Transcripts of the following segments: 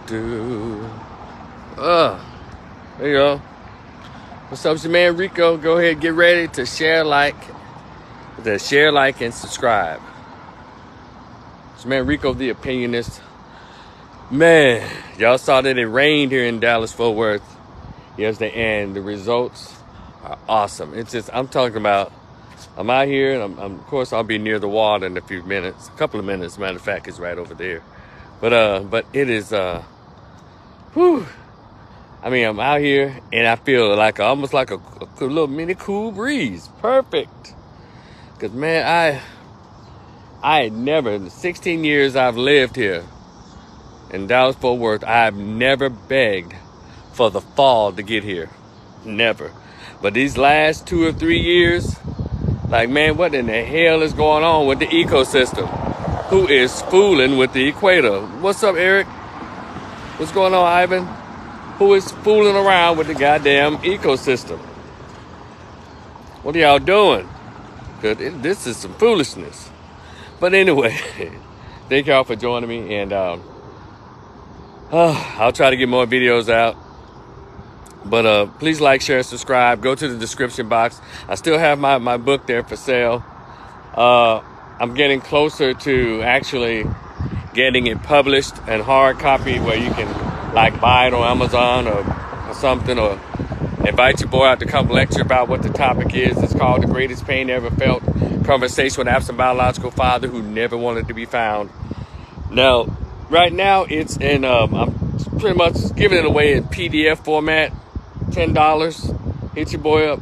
do. There you go. What's up, it's your man Rico? Go ahead, get ready to share, like, and subscribe. It's your man Rico the Opinionist. Man, y'all saw that it rained here in Dallas-Fort Worth yesterday, and the results are awesome. It's just, I'm talking about, I'm out here, and I'm of course, I'll be near the water in a few minutes, a couple of minutes, matter of fact, it's right over there. But it is, whew. I mean, I'm out here, and I feel like almost like a little mini cool breeze. Perfect. Because, man, I had never, in the 16 years I've lived here in Dallas-Fort Worth, I've never begged for the fall to get here. Never. But these last 2 or 3 years, like, man, what in the hell is going on with the ecosystem? Who is fooling with the equator? What's up, Eric? What's going on, Ivan? Who is fooling around with the goddamn ecosystem? What are y'all doing? Because this is some foolishness. But anyway, thank y'all for joining me, and I'll try to get more videos out. But please like, share, subscribe. Go to the description box. I still have my book there for sale. I'm getting closer to actually getting it published and hard copy where you can like buy it on Amazon or something, or invite your boy out to come lecture about what the topic is. It's called The Greatest Pain Ever Felt, Conversation with an Absent Biological Father Who Never Wanted to Be Found. Now, right now it's in, I'm pretty much giving it away in PDF format, $10. Hit your boy up.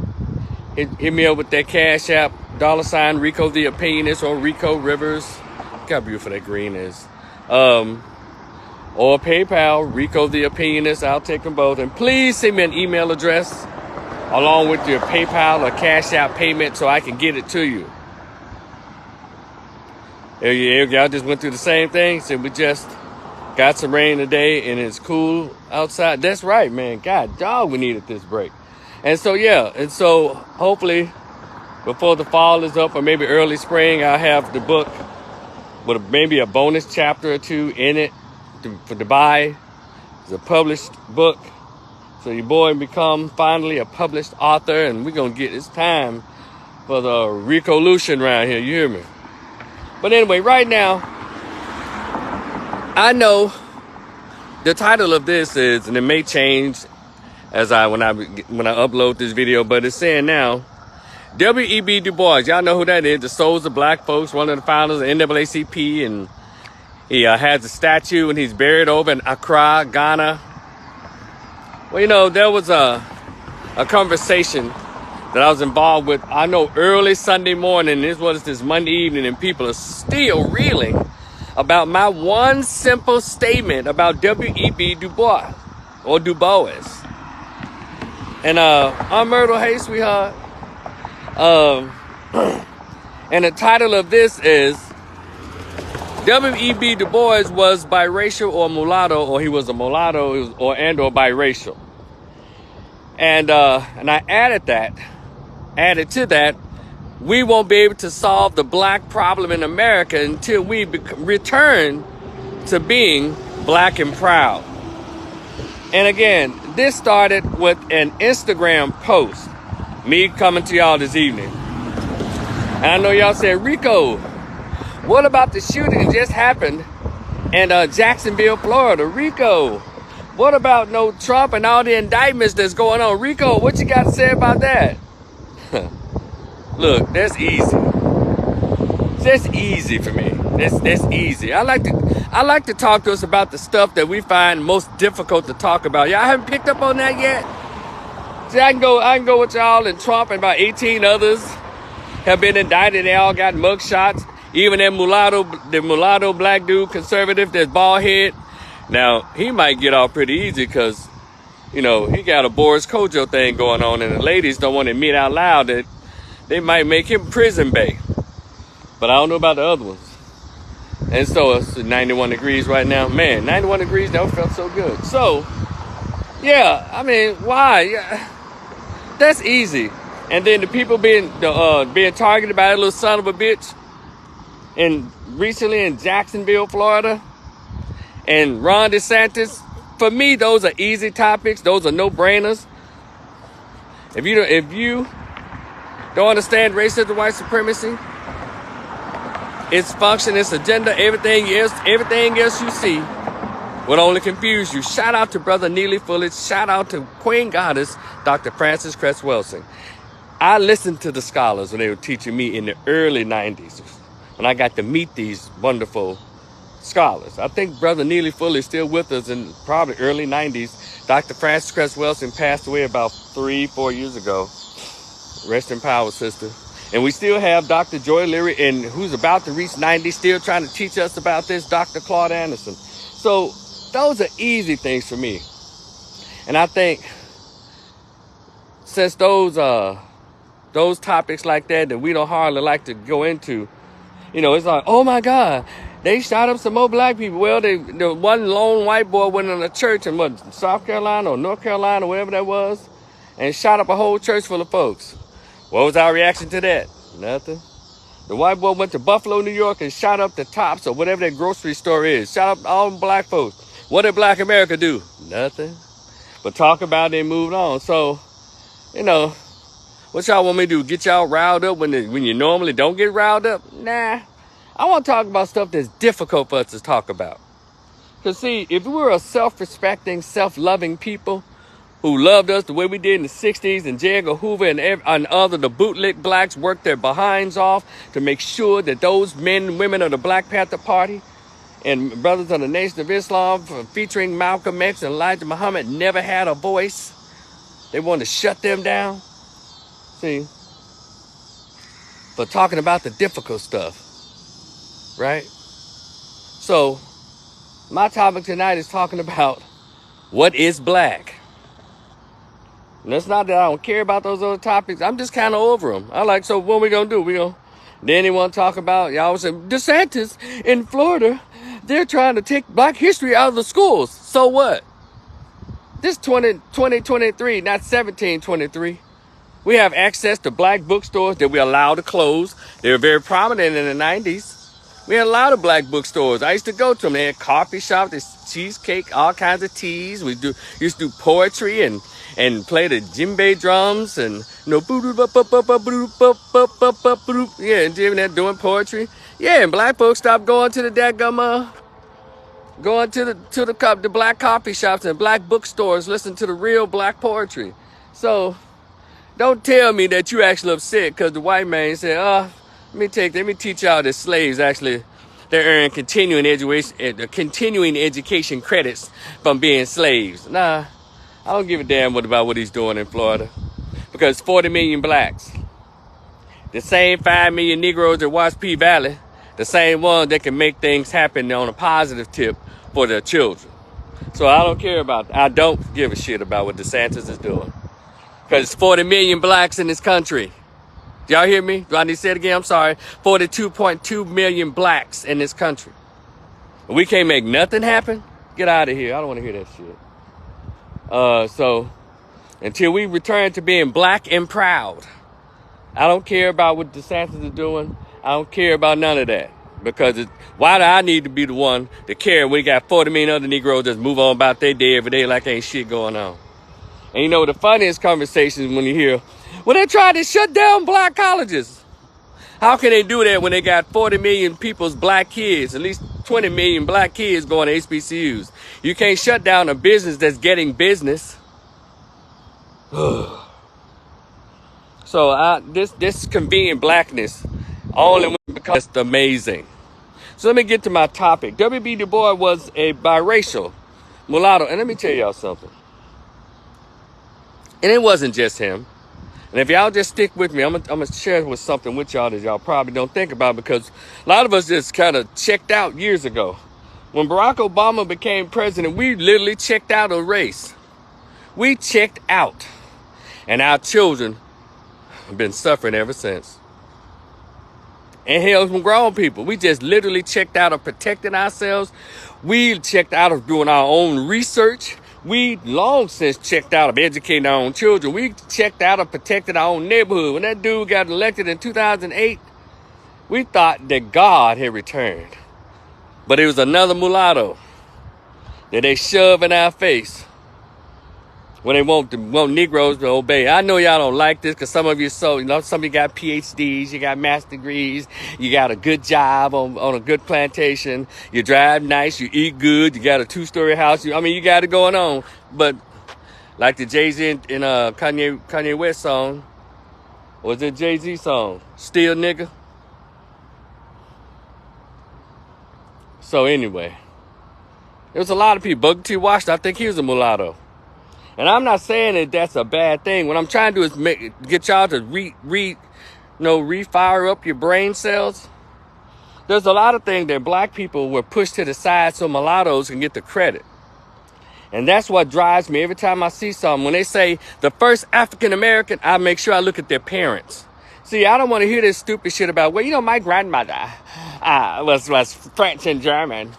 Hit me up with that Cash App, $ Rico the Opinionist or Rico Rivers. Look how beautiful that green is. Or PayPal, Rico the Opinionist. I'll take them both. And please send me an email address along with your PayPal or Cash App payment so I can get it to you. Y'all just went through the same thing. So we just got some rain today and it's cool outside. That's right, man. God dog, we needed this break. And so, yeah. And so hopefully before the fall is up or maybe early spring, I'll have the book with maybe a bonus chapter or two in it to buy. It's a published book. So your boy become finally a published author, and we're going to get, it's time for the Rico-lution around here. You hear me? But anyway, right now, I know the title of this is, and it may change as when I upload this video, but it's saying now, WEBDuBois. Y'all know who that is, the Souls of Black Folks, one of the founders of NAACP, and he has a statue, and he's buried over in Accra, Ghana. Well, you know, there was a conversation that I was involved with, I know, early Sunday morning. This was this Monday evening, and people are still reeling about my one simple statement about WEBDuBois, or DuBois. And I'm Myrtle, hey, sweetheart. And the title of this is WEBDuBois was biracial or mulatto, or he was a mulatto or biracial. And I added to that, we won't be able to solve the black problem in America until we return to being black and proud. And again, this started with an Instagram post, me coming to y'all this evening. And I know y'all said, Rico, what about the shooting that just happened in Jacksonville, Florida? Rico, what about no Trump and all the indictments that's going on? Rico, what you got to say about that? Look, that's easy. That's easy for me. That's easy. I like to talk to us about the stuff that we find most difficult to talk about. Y'all haven't picked up on that yet? See, I can go with y'all, and Trump and about 18 others have been indicted. They all got mug shots. Even that mulatto black dude, conservative, that's bald head. Now, he might get off pretty easy because, you know, he got a Boris Kojo thing going on, and the ladies don't want to admit out loud that they might make him prison bait. But I don't know about the other ones. And so it's 91 degrees right now. Man, 91 degrees, that felt so good. So, yeah, I mean, why? Yeah, that's easy. And then the people being targeted by that little son of a bitch, and recently in Jacksonville, Florida, and Ron DeSantis for me, those are easy topics. Those are no-brainers. If you don't understand racism, white supremacy, its function, its agenda, everything else you see will only confuse you. Shout out to Brother Neely Fullage. Shout out to Queen Goddess, Dr. Frances Cress Welsing. I listened to the scholars when they were teaching me in the early 90s. And I got to meet these wonderful scholars. I think Brother Neely Fullage is still with us in probably early 90s. Dr. Frances Cress Welsing passed away about 3-4 years ago. Rest in power, sister. And we still have Dr. Joy Leary, and who's about to reach 90, still trying to teach us about this, Dr. Claude Anderson. So those are easy things for me. And I think since those topics like that we don't hardly like to go into, it's like, oh my God, they shot up some more black people. Well, the one lone white boy went in a church in South Carolina or North Carolina, whatever that was, and shot up a whole church full of folks. What was our reaction to that? Nothing. The white boy went to Buffalo, New York, and shot up the Tops or whatever that grocery store is. Shot up all black folks. What did Black America do? Nothing. But talk about it and move on. So, what y'all want me to do? Get y'all riled up when you normally don't get riled up? Nah. I want to talk about stuff that's difficult for us to talk about. Because, see, if we were a self-respecting, self-loving people who loved us the way we did in the 60s, and J. Edgar Hoover and other, the bootlick blacks worked their behinds off to make sure that those men and women of the Black Panther Party and Brothers of the Nation of Islam, featuring Malcolm X and Elijah Muhammad, never had a voice. They wanted to shut them down. See, but talking about the difficult stuff, right? So, my topic tonight is talking about what is black. And it's not that I don't care about those other topics. I'm just kind of over them. So what we going to do? Then they want to talk about, y'all say, DeSantis in Florida, they're trying to take black history out of the schools. So what? This 2023, not 1723. We have access to black bookstores that we allowed to close. They were very prominent in the 90s. We had a lot of black bookstores. I used to go to them. They had coffee shops, there's cheesecake, all kinds of teas. We used to do poetry and play the djembe drums and and they're doing poetry. Yeah, and black folks stopped going to the the black coffee shops and black bookstores, listen to the real black poetry. So don't tell me that you actually upset because the white man said, let me teach y'all that slaves actually, they earn continuing education credits from being slaves. Nah, I don't give a damn about what he's doing in Florida. Because 40 million blacks, the same 5 million Negroes that watch P Valley, the same ones that can make things happen on a positive tip for their children. So I don't give a shit about what DeSantis is doing. Because it's 40 million blacks in this country. Y'all hear me? Do I need to say it again? I'm sorry. 42.2 million blacks in this country. And we can't make nothing happen? Get out of here. I don't want to hear that shit. So, until we return to being black and proud, I don't care about what DeSantis is doing. I don't care about none of that. Because why do I need to be the one to care when we got 40 million other Negroes just move on about their day every day like ain't shit going on? And the funniest conversations when you hear, well, they tried to shut down black colleges. How can they do that when they got 40 million people's black kids, at least 20 million black kids going to HBCUs? You can't shut down a business that's getting business. So this convenient blackness only because it's amazing. So let me get to my topic. WEBDuBois was a biracial mulatto. And let me tell y'all something. And it wasn't just him. And if y'all just stick with me, I'm gonna share with something with y'all that y'all probably don't think about, because a lot of us just kind of checked out years ago. When Barack Obama became president, we literally checked out of race. We checked out. And our children have been suffering ever since. And hell, from grown people, we just literally checked out of protecting ourselves. We checked out of doing our own research. We long since checked out of educating our own children. We checked out of protecting our own neighborhood. When that dude got elected in 2008, we thought that God had returned. But it was another mulatto that they shove in our face when they want Negroes to obey. I know y'all don't like this because some of you some of you got PhDs, you got master degrees, you got a good job on a good plantation, you drive nice, you eat good, you got a 2-story house. You got it going on. But like the Jay-Z in Kanye West song, or was it Jay-Z song? Still nigga. So anyway, there was a lot of people. Booker T. Washington, I think he was a mulatto. And I'm not saying that that's a bad thing. What I'm trying to do is get y'all to refire up your brain cells. There's a lot of things that black people were pushed to the side so mulattoes can get the credit. And that's what drives me every time I see something. When they say the first African American, I make sure I look at their parents. See, I don't want to hear this stupid shit about, my grandmother was French and German.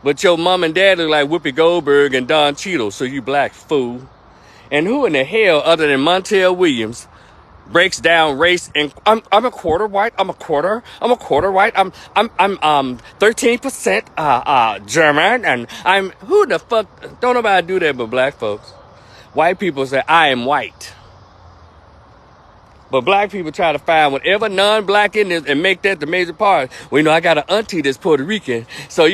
But your mom and dad look like Whoopi Goldberg and Don Cheadle, so you black fool. And who in the hell, other than Montel Williams, breaks down race and I'm a quarter white, I'm a quarter white, I'm 13% German, and who the fuck, don't nobody do that but black folks. White people say, I am white. But black people try to find whatever non-black in this and make that the major part. Well, I got an auntie that's Puerto Rican. So,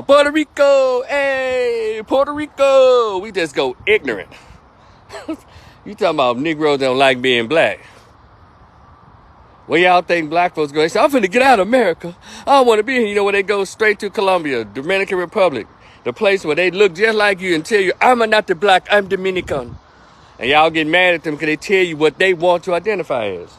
Puerto Rico, hey, Puerto Rico. We just go ignorant. You talking about Negroes don't like being black. Well, y'all think black folks go, they say, I'm finna get out of America. I don't want to be here. Where they go straight to Colombia, Dominican Republic, the place where they look just like you and tell you, I'm not the black, I'm Dominican. And y'all get mad at them because they tell you what they want to identify as.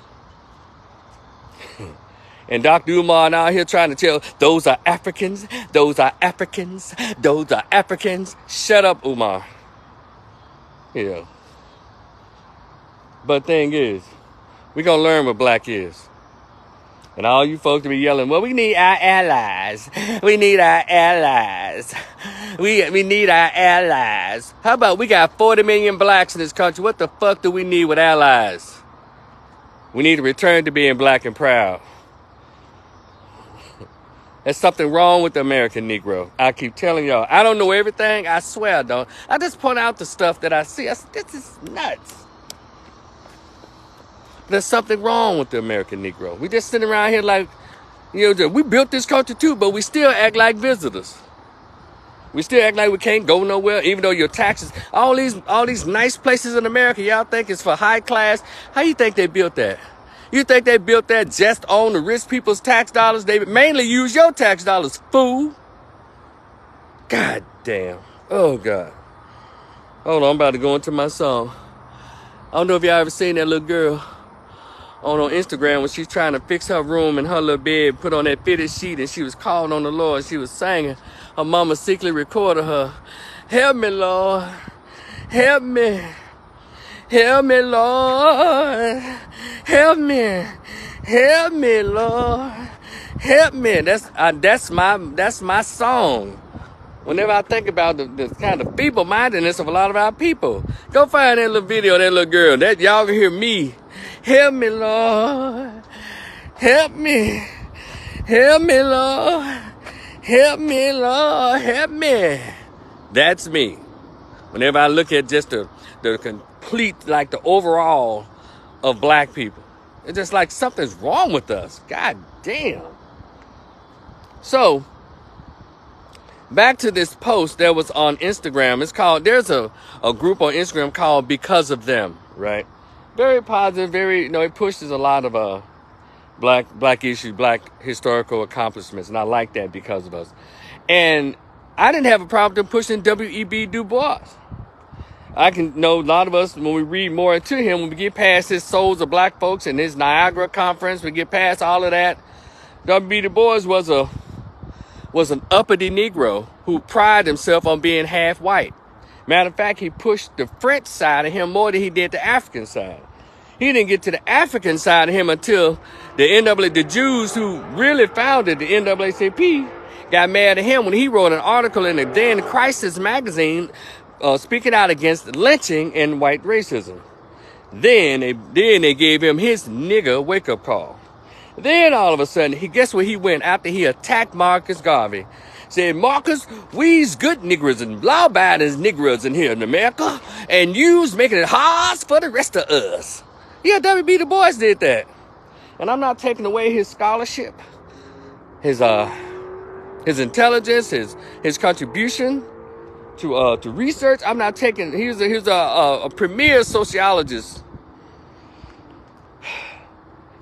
And Dr. Umar out here trying to tell, those are Africans, those are Africans, those are Africans. Shut up, Umar. Yeah. But thing is, we going to learn what black is. And all you folks to be yelling, well, we need our allies. We need our allies. We need our allies. How about we got 40 million blacks in this country? What the fuck do we need with allies? We need to return to being black and proud. There's something wrong with the American Negro. I keep telling y'all. I don't know everything. I swear I don't. I just point out the stuff that I see. This is nuts. There's something wrong with the American Negro. We just sitting around here like, we built this country too, but we still act like visitors. We still act like we can't go nowhere, even though your taxes, all these nice places in America, y'all think it's for high class. How you think they built that? You think they built that just on the rich people's tax dollars? They mainly use your tax dollars, fool. God damn. Oh, God. Hold on, I'm about to go into my song. I don't know if y'all ever seen that little girl on Instagram when she's trying to fix her room and her little bed, put on that fitted sheet, and she was calling on the Lord. She was singing. Her mama secretly recorded her. Help me, Lord. Help me. Help me, Lord. Help me. Help me, Lord. Help me. That's my song. Whenever I think about the kind of feeble-mindedness of a lot of our people. Go find that little video of that little girl. That y'all can hear me. Help me, Lord. Help me. Help me, Lord. Help me, Lord. Help me. That's me. Whenever I look at just the complete, like the overall of black people, it's just like something's wrong with us. God damn. So, back to this post that was on Instagram. It's called, there's a group on Instagram called Because of Them, right? Very positive, it pushes a lot of black issues, black historical accomplishments, and I like that because of us. And I didn't have a problem with pushing WEBDuBois. I can know a lot of us, when we read more into him, when we get past his Souls of Black Folks and his Niagara conference, we get past all of that. WEBDuBois was an uppity Negro who prided himself on being half white. Matter of fact, he pushed the French side of him more than he did the African side. He didn't get to the African side of him until the Jews who really founded the NAACP got mad at him when he wrote an article in the then Crisis magazine speaking out against lynching and white racism. Then they gave him his nigger wake-up call. Then all of a sudden, guess where he went after he attacked Marcus Garvey? Said, Marcus, we's good niggers and law-abiding niggers in here in America, and you's making it hard for the rest of us. Yeah, WEBDuBois did that. And I'm not taking away his scholarship, his intelligence, his contribution to research. I'm not taking. He was a premier sociologist,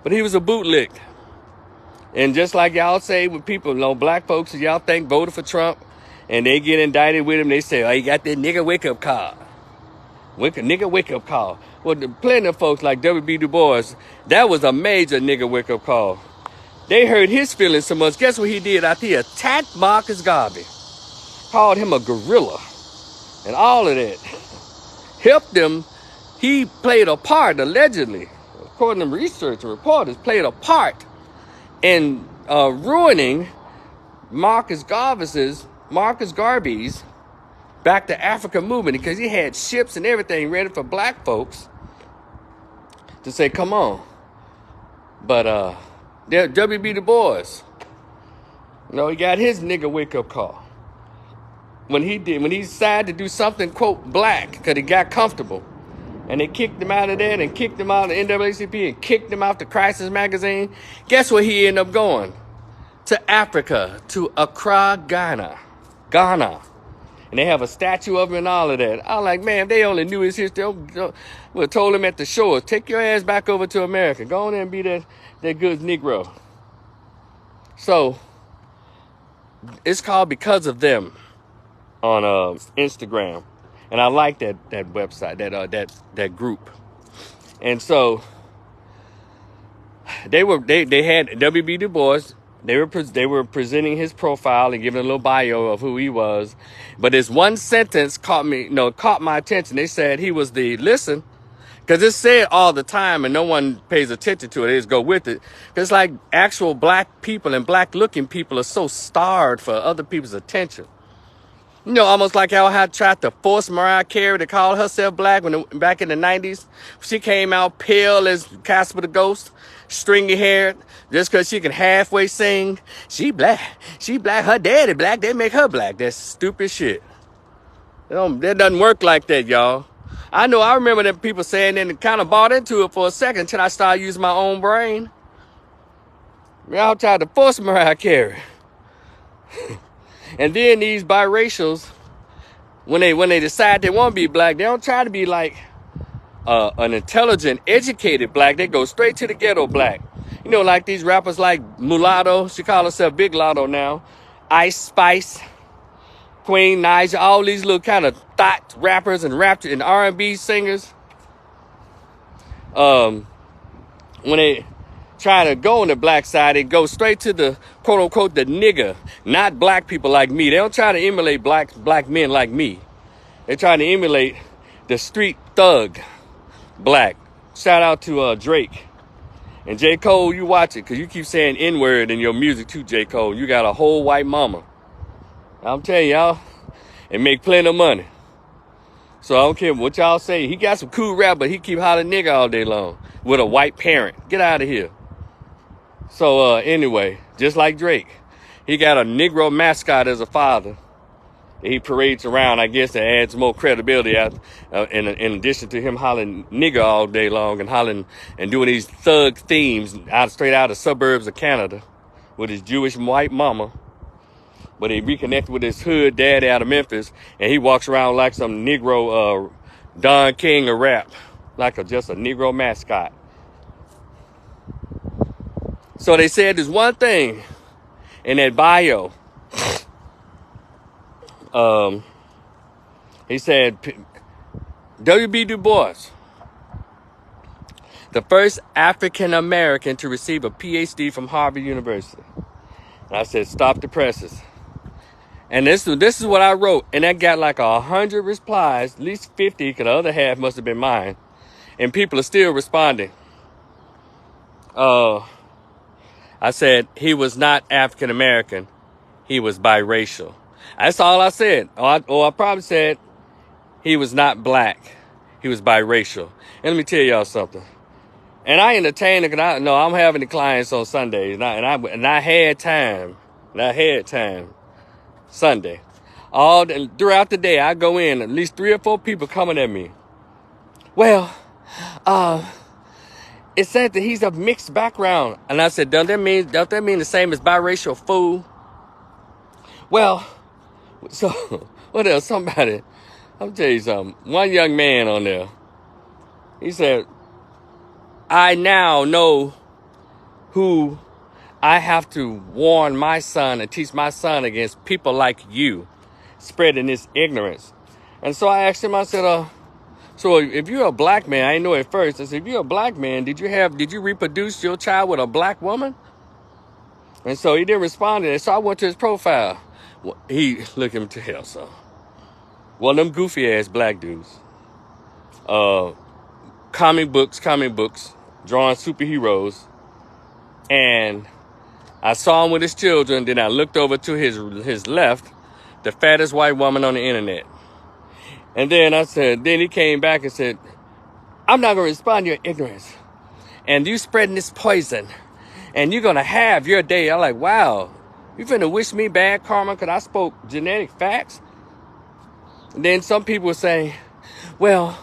but he was a bootlick. And just like y'all say with people, black folks, y'all think voted for Trump, and they get indicted with him, they say, oh, you got that nigga wake-up call. Nigga wake-up call. Well, plenty of folks like WEBDuBois, that was a major nigga wake-up call. They hurt his feelings so much. Guess what he did after he attacked Marcus Garvey? Called him a gorilla. And all of that. Helped him. He played a part, allegedly, according to research and reporters, played a part in ruining Marcus Garvey's Back to Africa movement, because he had ships and everything ready for black folks to say, come on. But WEBDuBois, he got his nigga wake-up call. When he decided to do something, quote, black, because he got comfortable. And they kicked him out of there and kicked him out of NAACP and kicked him out the Crisis magazine. Guess where he ended up going? To Africa, to Accra, Ghana. And they have a statue of him and all of that. I'm like, man, if they only knew his history, would have told him at the shore, take your ass back over to America. Go on there and be that good Negro. So, it's called Because of Them on Instagram. And I like that website, that group. And so they had WEBDuBois. They were presenting his profile and giving a little bio of who he was. But this one sentence caught my attention. They said he was listen, because it's said all the time and no one pays attention to it. They just go with it. It's like actual black people and black looking people are so starved for other people's attention. Almost like how I tried to force Mariah Carey to call herself black back in the 90s. She came out pale as Casper the Ghost, stringy haired, just because she can halfway sing. She black, her daddy black, they make her black. That's stupid shit. That doesn't work like that, y'all. I remember them people saying that and kind of bought into it for a second until I started using my own brain. Y'all tried to force Mariah Carey. And then these biracials, when they decide they want to be black, they don't try to be like an intelligent, educated black. They go straight to the ghetto black. Like these rappers like Mulatto. She calls herself Big Lotto now. Ice Spice, Queen Naija, all these little kind of thought rappers and R&B singers. When they try to go on the black side, they go straight to the quote unquote the nigger, not black people like me. They don't try to emulate black men like me. They try to emulate the street thug black. Shout out to Drake and J. Cole. You watch it, because you keep saying N-word in your music too, J. Cole. You got a whole white mama. I'm telling y'all, and make plenty of money. So I don't care what y'all say. He got some cool rap, but he keep hollering nigga all day long with a white parent. Get out of here. So anyway, just like Drake, he got a Negro mascot as a father. He parades around, I guess, that adds more credibility in addition to him hollering nigger all day long and hollering and doing these thug themes straight out of suburbs of Canada with his Jewish white mama. But he reconnected with his hood daddy out of Memphis, and he walks around like some Negro Don King of rap, like just a Negro mascot. So they said there's one thing in that bio. He said, WEBDuBois, the first African American to receive a PhD from Harvard University. And I said, stop the presses. And this is what I wrote, and that got like 100 replies, at least 50, because the other half must have been mine. And people are still responding. I said he was not African American, he was biracial. That's all I said. Or I probably said he was not black, he was biracial. And let me tell y'all something. And I entertain it, because I'm having the clients on Sundays, and I had time. Sunday. Throughout the day, I go in, at least 3 or 4 people coming at me. Well, it said that he's of mixed background. And I said, don't that mean the same as biracial, fool? Well, so, what else? Somebody, I'll tell you something. One young man on there, he said, I now know who I have to warn my son and teach my son against people like you spreading this ignorance. And so I asked him, I said, so if you're a black man, I didn't know at first. I said, if you're a black man, did you reproduce your child with a black woman? And so he didn't respond to that. So I went to his profile. He looked him to hell, so. One of them goofy ass black dudes. Comic books, drawing superheroes. And I saw him with his children. Then I looked over to his left, the fattest white woman on the internet. And then then he came back and said, I'm not going to respond to your ignorance. And you spreading this poison. And you're going to have your day. I'm like, wow, you finna wish me bad karma because I spoke genetic facts? And then some people were saying, well,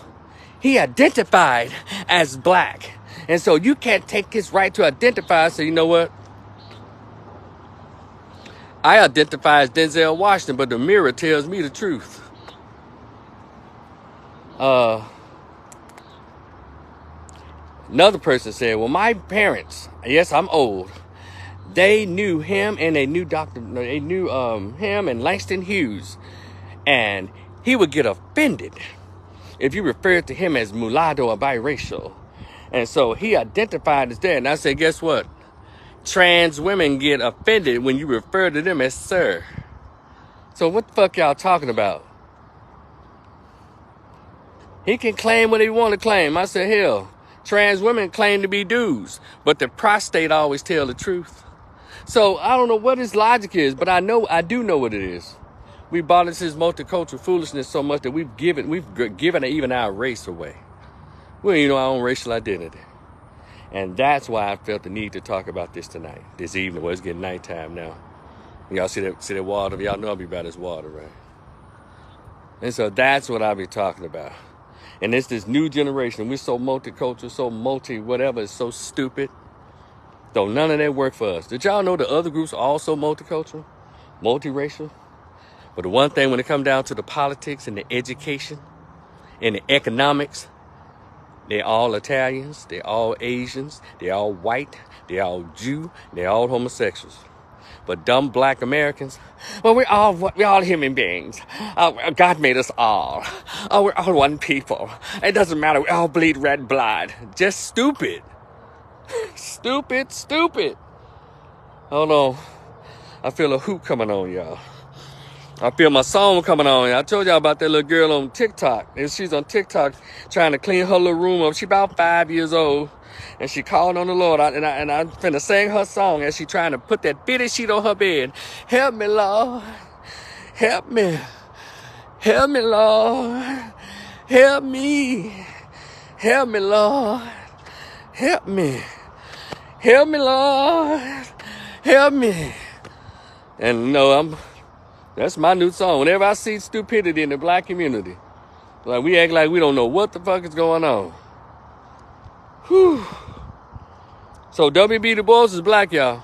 he identified as black. And so you can't take his right to identify. So you know what? I identify as Denzel Washington, but the mirror tells me the truth. Another person said, well, my parents, yes, I'm old. They knew him and they knew him and Langston Hughes. And he would get offended if you referred to him as mulatto or biracial. And so he identified as that. And I said, guess what? Trans women get offended when you refer to them as sir. So what the fuck y'all talking about? He can claim what he want to claim. I said, hell, trans women claim to be dudes, but the prostate always tell the truth. So I don't know what his logic is, but I do know what it is. We bought into this multicultural foolishness so much that we've given even our race away. We don't even know our own racial identity. And that's why I felt the need to talk about this tonight, this evening. Well, it's getting nighttime now. Y'all see that water? Y'all know I'll be about this water, right? And so that's what I'll be talking about. And it's this new generation. We're so multicultural, so whatever, it's so stupid. Though none of that work for us. Did y'all know the other groups are also multicultural, multiracial? But the one thing when it comes down to the politics and the education and the economics, they're all Italians, they're all Asians, they're all white, they're all Jew, they're all homosexuals. But dumb black Americans, well, we're all human beings. God made us all. We're all one people. It doesn't matter. We all bleed red blood. Just stupid. Stupid. Hold on. I feel a hoop coming on, y'all. I feel my song coming on. I told y'all about that little girl on TikTok. And she's on TikTok trying to clean her little room up. She about 5 years old. And she called on the Lord. And I'm finna sing her song as she trying to put that bitty sheet on her bed. Help me, Lord. Help me. Help me, Lord. Help me. Help me, Lord. Help me. Help me, Lord. Help me. And that's my new song. Whenever I see stupidity in the black community, like we act like we don't know what the fuck is going on. Whew. So WEBDuBois is black, y'all.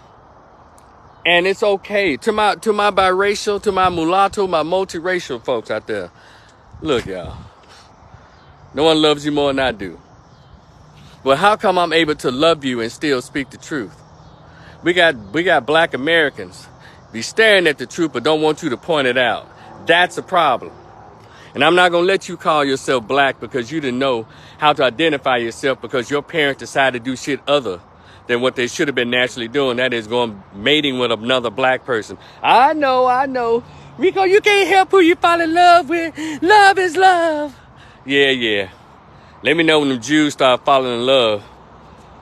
And it's okay. To my biracial, to my mulatto, my multiracial folks out there. Look, y'all. No one loves you more than I do. But how come I'm able to love you and still speak the truth? We got black Americans be staring at the truth but don't want you to point it out. That's a problem. And I'm not going to let you call yourself black because you didn't know how to identify yourself because your parents decided to do shit other than what they should have been naturally doing. That is going mating with another black person. I know. Rico, you can't help who you fall in love with. Love is love. Yeah. Let me know when the Jews start falling in love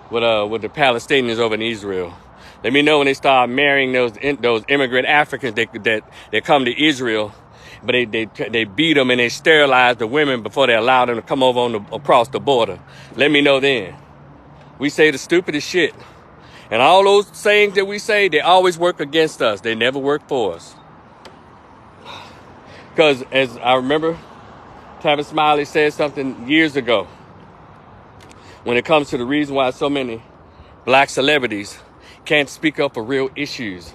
with the Palestinians over in Israel. Let me know when they start marrying those immigrant Africans that come to Israel, but they beat them and they sterilize the women before they allow them to come over across the border. Let me know then. We say the stupidest shit. And all those sayings that we say, they always work against us. They never work for us. Because as I remember, Tavis Smiley said something years ago. When it comes to the reason why so many black celebrities can't speak up for real issues.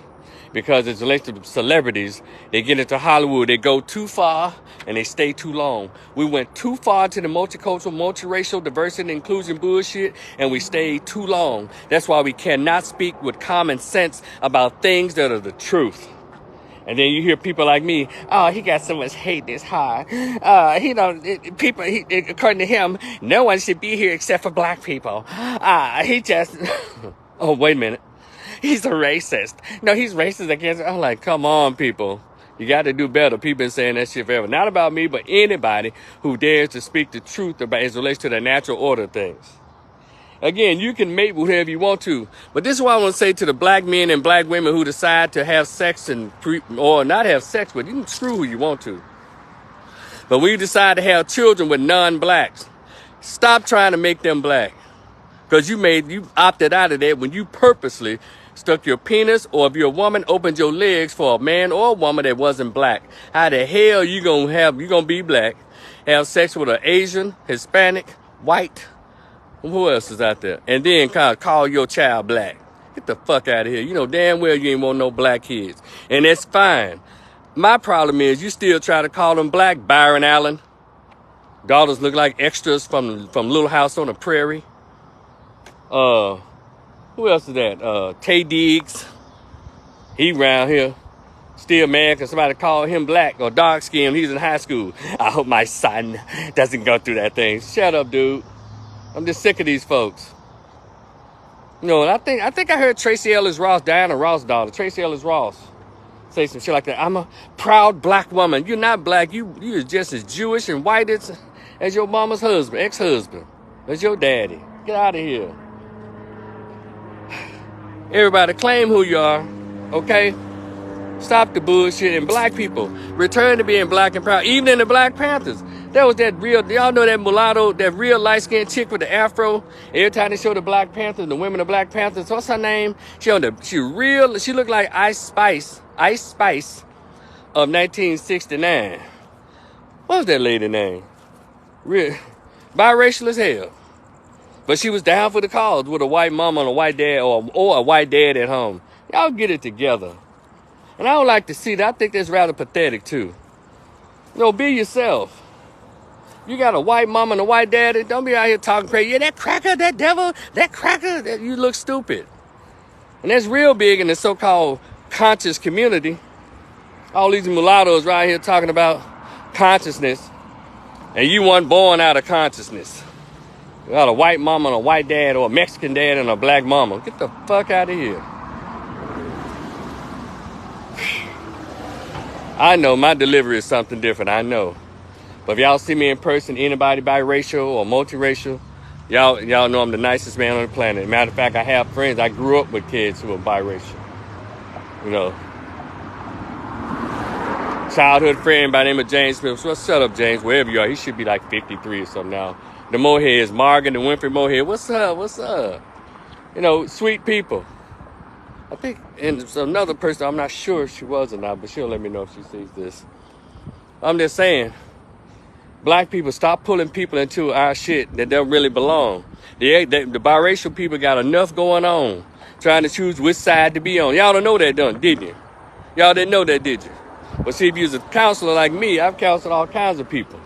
Because as relates to celebrities, they get into Hollywood, they go too far and they stay too long. We went too far to the multicultural, multiracial, diversity, and inclusion bullshit, and we stayed too long. That's why we cannot speak with common sense about things that are the truth. And then you hear people like me, oh, he got so much hate this hard. According to him, no one should be here except for black people. He just, oh, wait a minute. He's a racist. No, he's racist against, I'm like, come on, people. You got to do better. People been saying that shit forever. Not about me, but anybody who dares to speak the truth about as it relates to the natural order of things. Again, you can mate with whoever you want to. But this is what I want to say to the black men and black women who decide to have sex or not have sex, but you can screw who you want to. But when you decide to have children with non-blacks, stop trying to make them black. Because you opted out of that when you purposely stuck your penis, or if you're a woman, opened your legs for a man or a woman that wasn't black. How the hell you gonna be black, have sex with an Asian, Hispanic, white, who else is out there, and then kind of call your child black? Get the fuck out of here. You know damn well you ain't want no black kids. And that's fine. My problem is you still try to call them black. Byron Allen. Daughters look like extras from Little House on the Prairie. Who else is that? Tay Diggs. He around here. Still mad because somebody called him black or dark skinned. He's in high school. I hope my son doesn't go through that thing. Shut up, dude. I'm just sick of these folks. You know, and I think I heard Tracy Ellis Ross, Diana Ross' daughter, Tracy Ellis Ross, say some shit like that. I'm a proud black woman. You're not black. You're just as Jewish and white as your mama's husband, ex-husband, as your daddy. Get out of here. Everybody claim who you are, okay? Stop the bullshit. And black people, return to being black and proud. Even in the Black Panthers, there was that real, y'all know that mulatto, that real light-skinned chick with the afro. Every time they show the Black Panthers, the women of Black Panthers, what's her name? She looked like Ice Spice of 1969. What was that lady name? Real, biracial as hell. But she was down for the cause with a white mama and a white dad or a white dad at home. Y'all get it together. And I don't like to see that. I think that's rather pathetic too. No, be yourself. You got a white mama and a white daddy. Don't be out here talking crazy. Yeah, that cracker, that devil, that cracker. You look stupid. And that's real big in the so-called conscious community. All these mulattoes right here talking about consciousness. And you weren't born out of consciousness. You got a white mama and a white dad, or a Mexican dad and a black mama. Get the fuck out of here. I know my delivery is something different. I know. But if y'all see me in person, anybody biracial or multiracial, y'all know I'm the nicest man on the planet. Matter of fact, I have friends. I grew up with kids who are biracial. You know. Childhood friend by the name of James Smith. Well, shut up, James, wherever you are. He should be like 53 or something now. The Moheads, Morgan, the Winfrey Mohead. What's up? What's up? You know, sweet people. I think, and there's another person, I'm not sure if she was or not, but she'll let me know if she sees this. I'm just saying, black people, stop pulling people into our shit that don't really belong. The biracial people got enough going on, trying to choose which side to be on. Y'all don't know that, didn't you? Y'all didn't know that, did you? But see, if you was a counselor like me, I've counseled all kinds of people.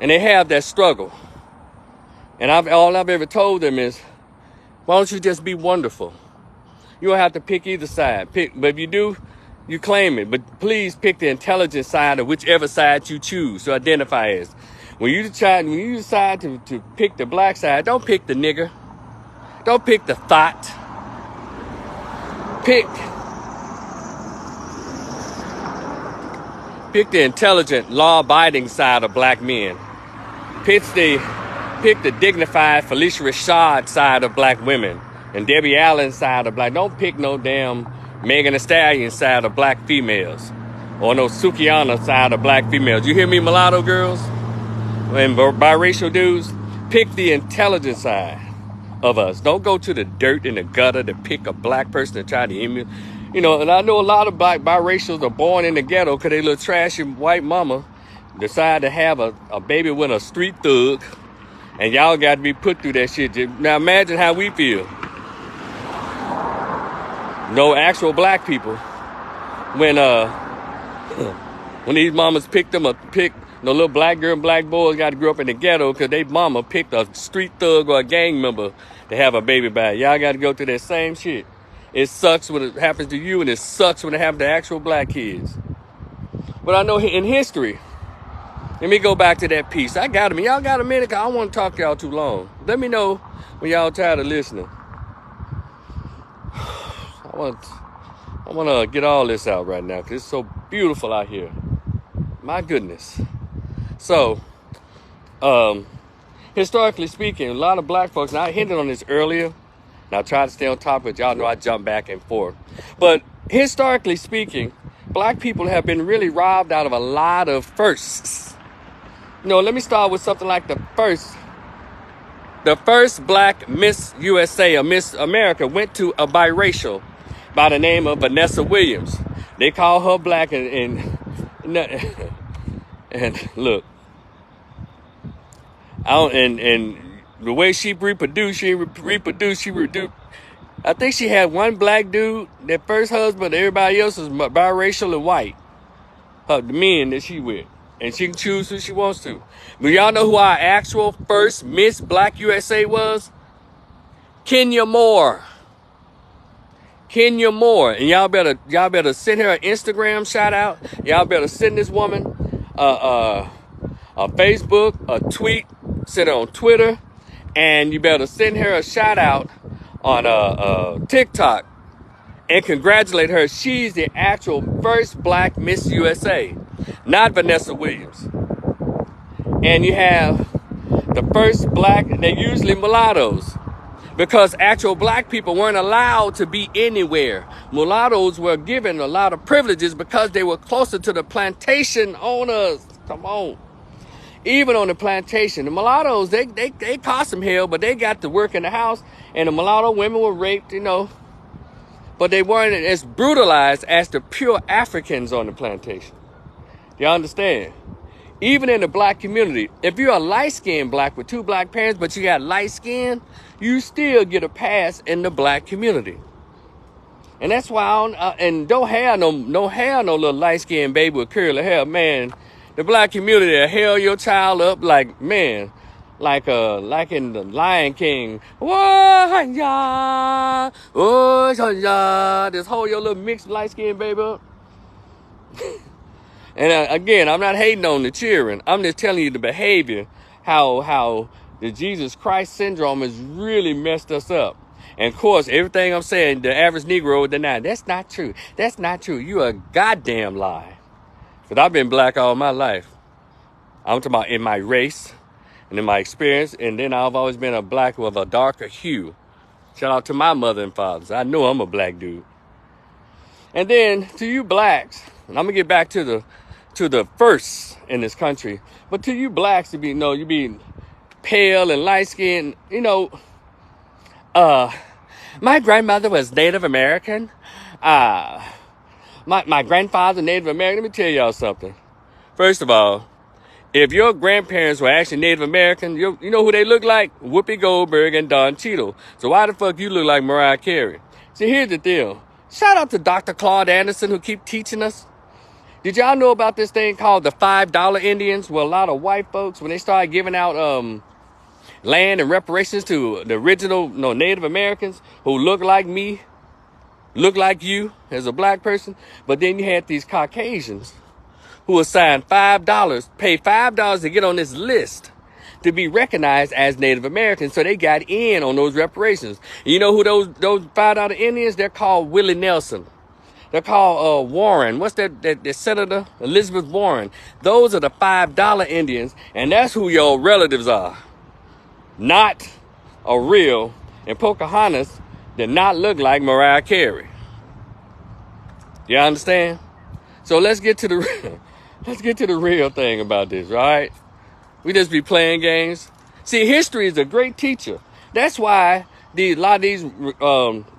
And they have that struggle. And all I've ever told them is, why don't you just be wonderful? You don't have to pick either side. But if you do, you claim it. But please pick the intelligent side of whichever side you choose to identify as. When you decide to pick the black side, don't pick the nigger. Don't pick the thought. Pick the intelligent, law-abiding side of black men. Pick the dignified Felicia Rashad side of black women. And Debbie Allen side of black. Don't pick no damn Megan Thee Stallion side of black females. Or no Sukiana side of black females. You hear me, mulatto girls? And biracial dudes? Pick the intelligent side of us. Don't go to the dirt and the gutter to pick a black person to try to emulate. You know, and I know a lot of black biracials are born in the ghetto because they little trashy white mama decide to have a baby with a street thug, and y'all got to be put through that shit. Now imagine how we feel. No actual black people when these mamas picked them no little black girl and black boys got to grow up in the ghetto because they mama picked a street thug or a gang member to have a baby by. Y'all got to go through that same shit. It sucks when it happens to you, and it sucks when it happens to actual black kids. But I know in history, let me go back to that piece. I got 'em. Y'all got a minute? 'Cause I don't want to talk to y'all too long. Let me know when y'all tired of listening. I want to get all this out right now because it's so beautiful out here. My goodness. So, historically speaking, a lot of black folks, and I hinted on this earlier, and I try to stay on top of it. Y'all know I jump back and forth. But historically speaking, black people have been really robbed out of a lot of firsts. You know, let me start with something like the first black Miss USA or Miss America went to a biracial by the name of Vanessa Williams. They call her black and look, and the way she reproduced. I think she had one black dude, that first husband. Everybody else is biracial and white. The men that she with. And she can choose who she wants to. But y'all know who our actual first Miss Black USA was? Kenya Moore. Kenya Moore. And y'all better send her an Instagram shout out. Y'all better send this woman a Facebook, a tweet, send her on Twitter, and you better send her a shout out on TikTok and congratulate her. She's the actual first black Miss USA, not Vanessa Williams. And you have the first black, they're usually mulattoes, because actual black people weren't allowed to be anywhere. Mulattoes were given a lot of privileges because they were closer to the plantation owners. Come on. Even on the plantation, the mulattoes, they caused some hell, but they got to work in the house, and the mulatto women were raped, you know. But they weren't as brutalized as the pure Africans on the plantation. You understand? Even in the black community, if you're a light-skinned black with two black parents, but you got light skin, you still get a pass in the black community. And that's why don't have no little light-skinned baby with curly hair, man. The black community will hell your child up like, man, like in the Lion King. Whoa, just hold your little mixed light-skinned baby up. And again, I'm not hating on the cheering. I'm just telling you the behavior, how the Jesus Christ syndrome has really messed us up. And of course, everything I'm saying, the average Negro would deny. That's not true. That's not true. You a goddamn lie. Because I've been black all my life. I'm talking about in my race and in my experience. And then I've always been a black with a darker hue. Shout out to my mother and fathers. I know I'm a black dude. And then to you blacks, and I'm going to get back to the first in this country. But to you blacks, you be pale and light skinned, my grandmother was Native American. My grandfather, Native American. Let me tell y'all something. First of all, if your grandparents were actually Native American, you know who they look like? Whoopi Goldberg and Don Cheadle. So why the fuck you look like Mariah Carey? See, here's the deal. Shout out to Dr. Claude Anderson who keep teaching us. Did y'all know about this thing called the $5 Indians? Where a lot of white folks, when they started giving out land and reparations to the original Native Americans who look like me, look like you as a black person, but then you had these Caucasians who assigned $5, paid $5 to get on this list to be recognized as Native Americans, so they got in on those reparations. You know who those $5 Indians? They're called Willie Nelson. They're called Warren. What's that Senator? Elizabeth Warren. Those are the $5 Indians, and that's who your relatives are. Not a real, and Pocahontas did not look like Mariah Carey. You understand? So let's get to the real thing about this, right? We just be playing games. See, history is a great teacher. That's why a lot of these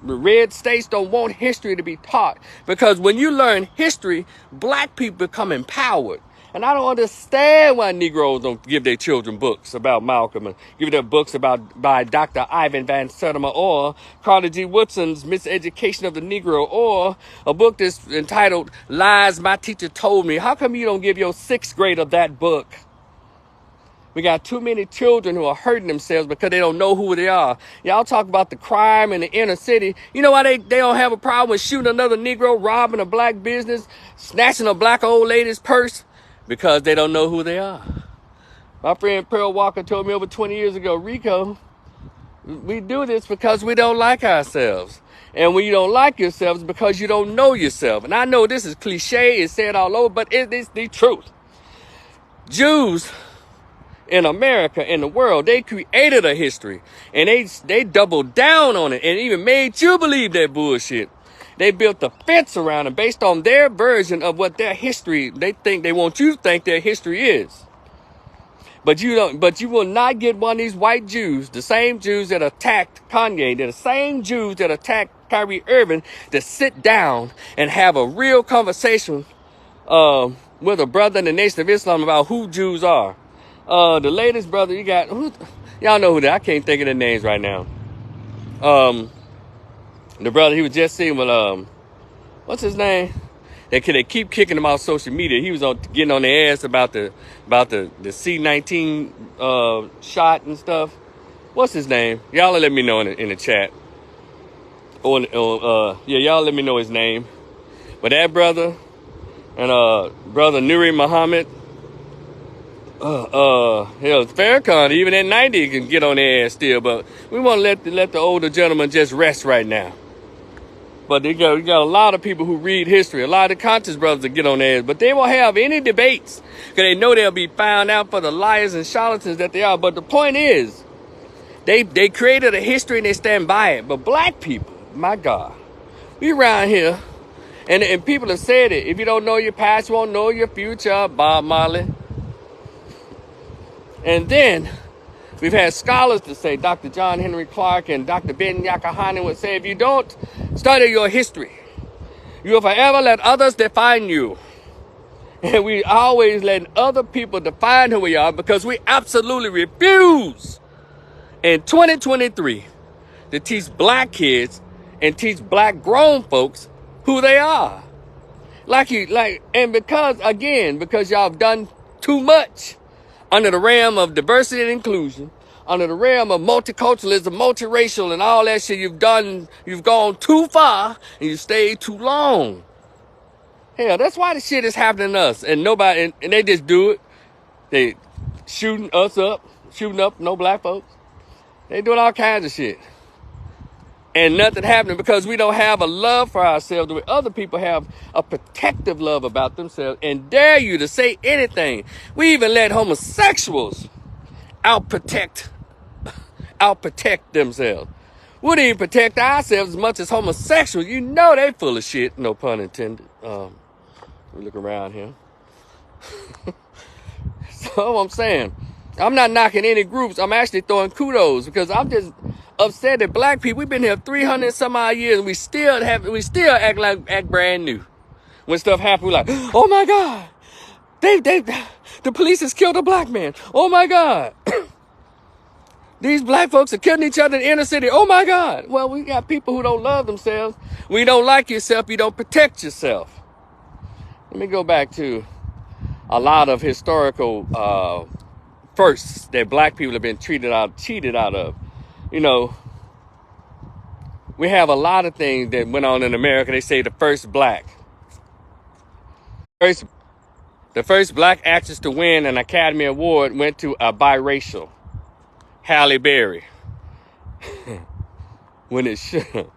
red states don't want history to be taught, because when you learn history, black people become empowered. And I don't understand why Negroes don't give their children books about Malcolm and give them books by Dr. Ivan Van Sertima or Carter G. Woodson's Miseducation of the Negro, or a book that's entitled Lies My Teacher Told Me. How come you don't give your 6th grader that book? We got too many children who are hurting themselves because they don't know who they are. Y'all talk about the crime in the inner city. You know why they don't have a problem with shooting another Negro, robbing a black business, snatching a black old lady's purse? Because they don't know who they are. My friend Pearl Walker told me over 20 years ago, Rico, we do this because we don't like ourselves. And when you don't like yourself, it's because you don't know yourself. And I know this is cliche, it's said all over, but it is the truth. Jews in America, in the world, they created a history, and they doubled down on it and even made you believe that bullshit. They built a fence around it based on their version of what their history, they want you to think their history is. But you will not get one of these white Jews, the same Jews that attacked Kanye, they're the same Jews that attacked Kyrie Irving, to sit down and have a real conversation with a brother in the Nation of Islam about who Jews are. The latest brother you got, y'all know who that, I can't think of their names right now. The brother he was just seen with, what's his name? They keep kicking him off social media. He was getting on their ass about the C-19 shot and stuff. What's his name? Y'all let me know in the chat. Yeah, y'all let me know his name. But that brother and brother Nuri Muhammad, Farrakhan, even at 90 can get on their ass still, but we want to let the older gentleman just rest right now. But you got a lot of people who read history, a lot of conscious brothers that get on their ass, but they won't have any debates because they know they'll be found out for the liars and charlatans that they are. But the point is, they created a history and they stand by it. But black people, my God, we around here, and people have said it, if you don't know your past, you won't know your future, Bob Marley. And then we've had scholars to say, Dr. John Henry Clark and Dr. Ben Yakahanan would say, if you don't study your history, you will forever let others define you. And we always let other people define who we are because we absolutely refuse in 2023 to teach black kids and teach black grown folks who they are. And because y'all have done too much under the realm of diversity and inclusion, under the realm of multiculturalism, multiracial, and all that shit, you've gone too far and you stayed too long. Hell, that's why the shit is happening to us. And nobody, and they just do it. They shooting up no black folks. They doing all kinds of shit. And nothing happening because we don't have a love for ourselves the way other people have a protective love about themselves and dare you to say anything. We even let homosexuals outprotect themselves. We don't even protect ourselves as much as homosexuals. You know they full of shit, no pun intended. We look around here. So I'm saying, I'm not knocking any groups. I'm actually throwing kudos because I'm just upset that black people, we've been here 300 some odd years and we still act brand new. When stuff happens, we're like, oh my God, the police has killed a black man. Oh my God. These black folks are killing each other in the inner city. Oh my God. Well, we got people who don't love themselves. When you don't like yourself, you don't protect yourself. Let me go back to a lot of historical firsts that black people have been cheated out of. You know, we have a lot of things that went on in America. They say the first black actress to win an Academy Award went to a biracial, Halle Berry. When it should.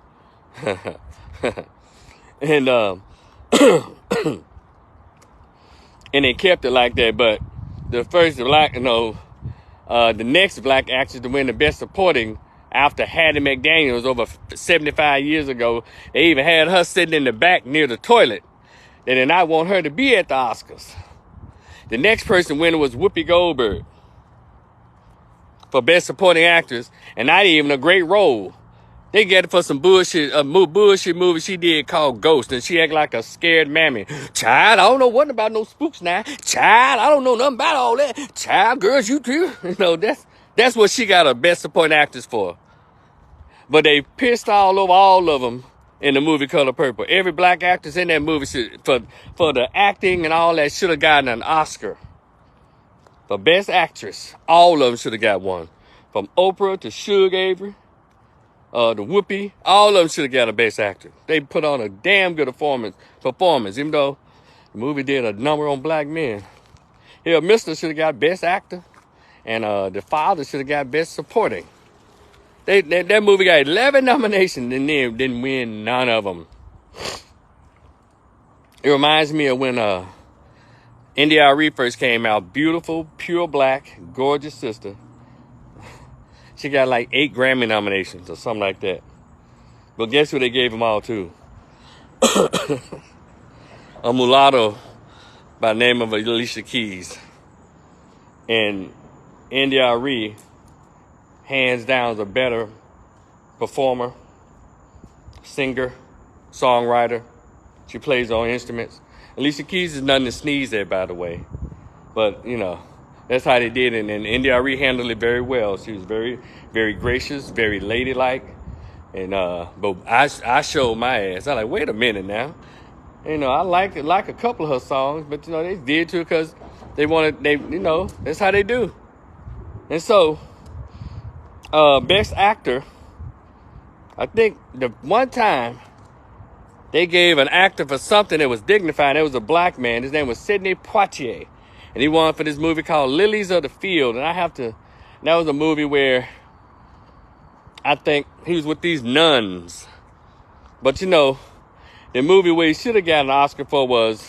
And and they kept it like that. But the first black, the next black actress to win the Best Supporting after Hattie McDaniel over 75 years ago, they even had her sitting in the back near the toilet. They did not want her to be at the Oscars. The next person winner was Whoopi Goldberg for Best Supporting Actress, and not even a great role. They get it for some bullshit, bullshit movie she did called Ghost, and she act like a scared mammy. Child, I don't know what about no spooks now. Child, I don't know nothing about all that. Child, girls, you too. You know, that's what she got a best supporting actress for. But they pissed all over all of them in the movie Color Purple. Every black actress in that movie for the acting and all that should have gotten an Oscar. For Best Actress, all of them should have got one. From Oprah to Suge Avery. The Whoopi, all of them should have got a Best Actor. They put on a damn good performance, even though the movie did a number on black men. Here, Mr. should have got Best Actor, and the father should have got Best Supporting. That movie got 11 nominations and then didn't win none of them. It reminds me of when NDRE first came out. Beautiful, pure black, gorgeous sister. She got like 8 Grammy nominations or something like that. But guess who they gave them all to? A mulatto by the name of Alicia Keys. And NDRE, hands down, is a better performer, singer, songwriter. She plays on instruments. Alicia Keys is nothing to sneeze at, by the way. But, you know, that's how they did it, and NDRE handled it very well. She was very, very gracious, very ladylike, and but I showed my ass. I like, wait a minute now, you know, I like a couple of her songs, but you know they did too because they wanted, you know, that's how they do. And so, Best Actor, I think the one time they gave an actor for something that was dignified. It was a black man. His name was Sidney Poitier. And he won for this movie called Lilies of the Field. And that was a movie where I think he was with these nuns. But you know, the movie where he should have got an Oscar for was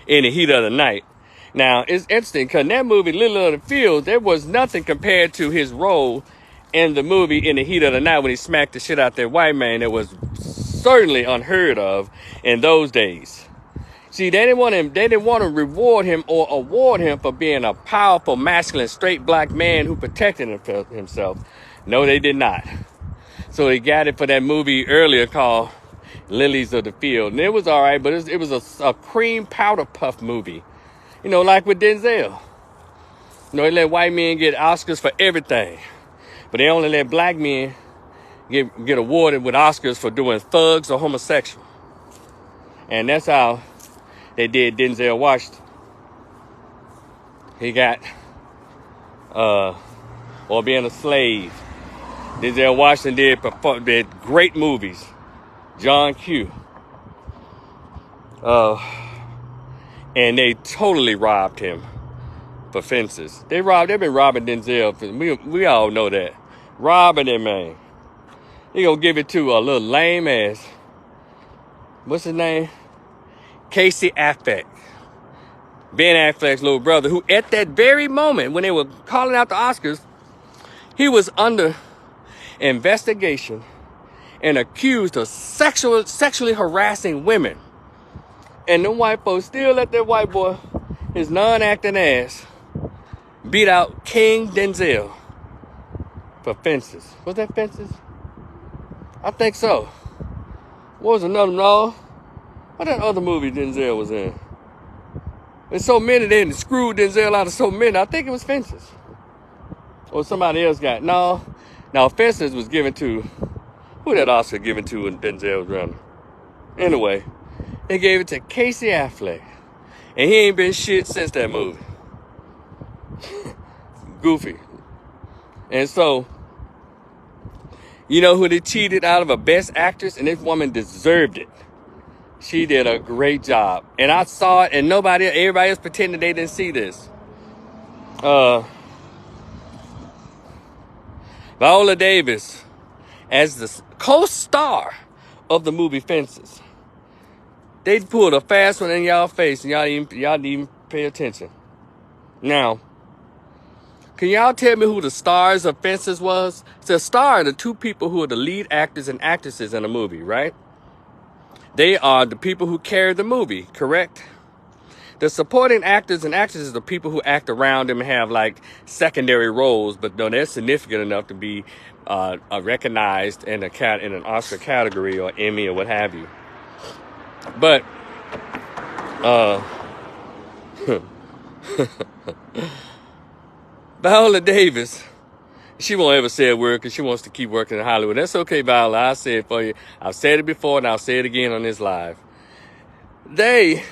In the Heat of the Night. Now, it's interesting because in that movie, Lilies of the Field, there was nothing compared to his role in the movie In the Heat of the Night when he smacked the shit out that white man. That was certainly unheard of in those days. See, they didn't want to reward him or award him for being a powerful, masculine, straight black man who protected himself. No, they did not. So they got it for that movie earlier called Lilies of the Field. And it was all right, but it was a cream powder puff movie. You know, like with Denzel. You know, they let white men get Oscars for everything. But they only let black men get awarded with Oscars for doing thugs or homosexual. And that's how they did Denzel Washington. He got, or being a slave. Denzel Washington did great movies. John Q. And they totally robbed him for Fences. They've been robbing Denzel. We all know that. Robbing him, man. They gonna give it to a little lame ass. What's his name? Casey Affleck. Ben Affleck's little brother, who at that very moment when they were calling out the Oscars, he was under investigation and accused of sexually harassing women. And them white folks still let that white boy, his non-acting ass, beat out King Denzel for Fences. Was that Fences? I think so. What was another? No. What that other movie Denzel was in? There's so many, they screwed Denzel out of so many. I think it was Fences. Or somebody else got. No, Fences was given to, who that Oscar given to when Denzel was running? Anyway, they gave it to Casey Affleck. And he ain't been shit since that movie. Goofy. And so, you know who they cheated out of a Best Actress? And this woman deserved it. She did a great job. And I saw it, and everybody else pretended they didn't see this. Viola Davis as the co-star of the movie Fences. They pulled a fast one in y'all face, and y'all didn't even pay attention. Now, can y'all tell me who the stars of Fences was? The star are the two people who are the lead actors and actresses in the movie, right? They are the people who carry the movie, correct? The supporting actors and actresses are people who act around them and have like secondary roles, but no, they're significant enough to be recognized in an Oscar category or Emmy or what have you. But Viola Davis, she won't ever say a word because she wants to keep working in Hollywood. That's okay, Viola. I'll say it for you. I've said it before and I'll say it again on this live. They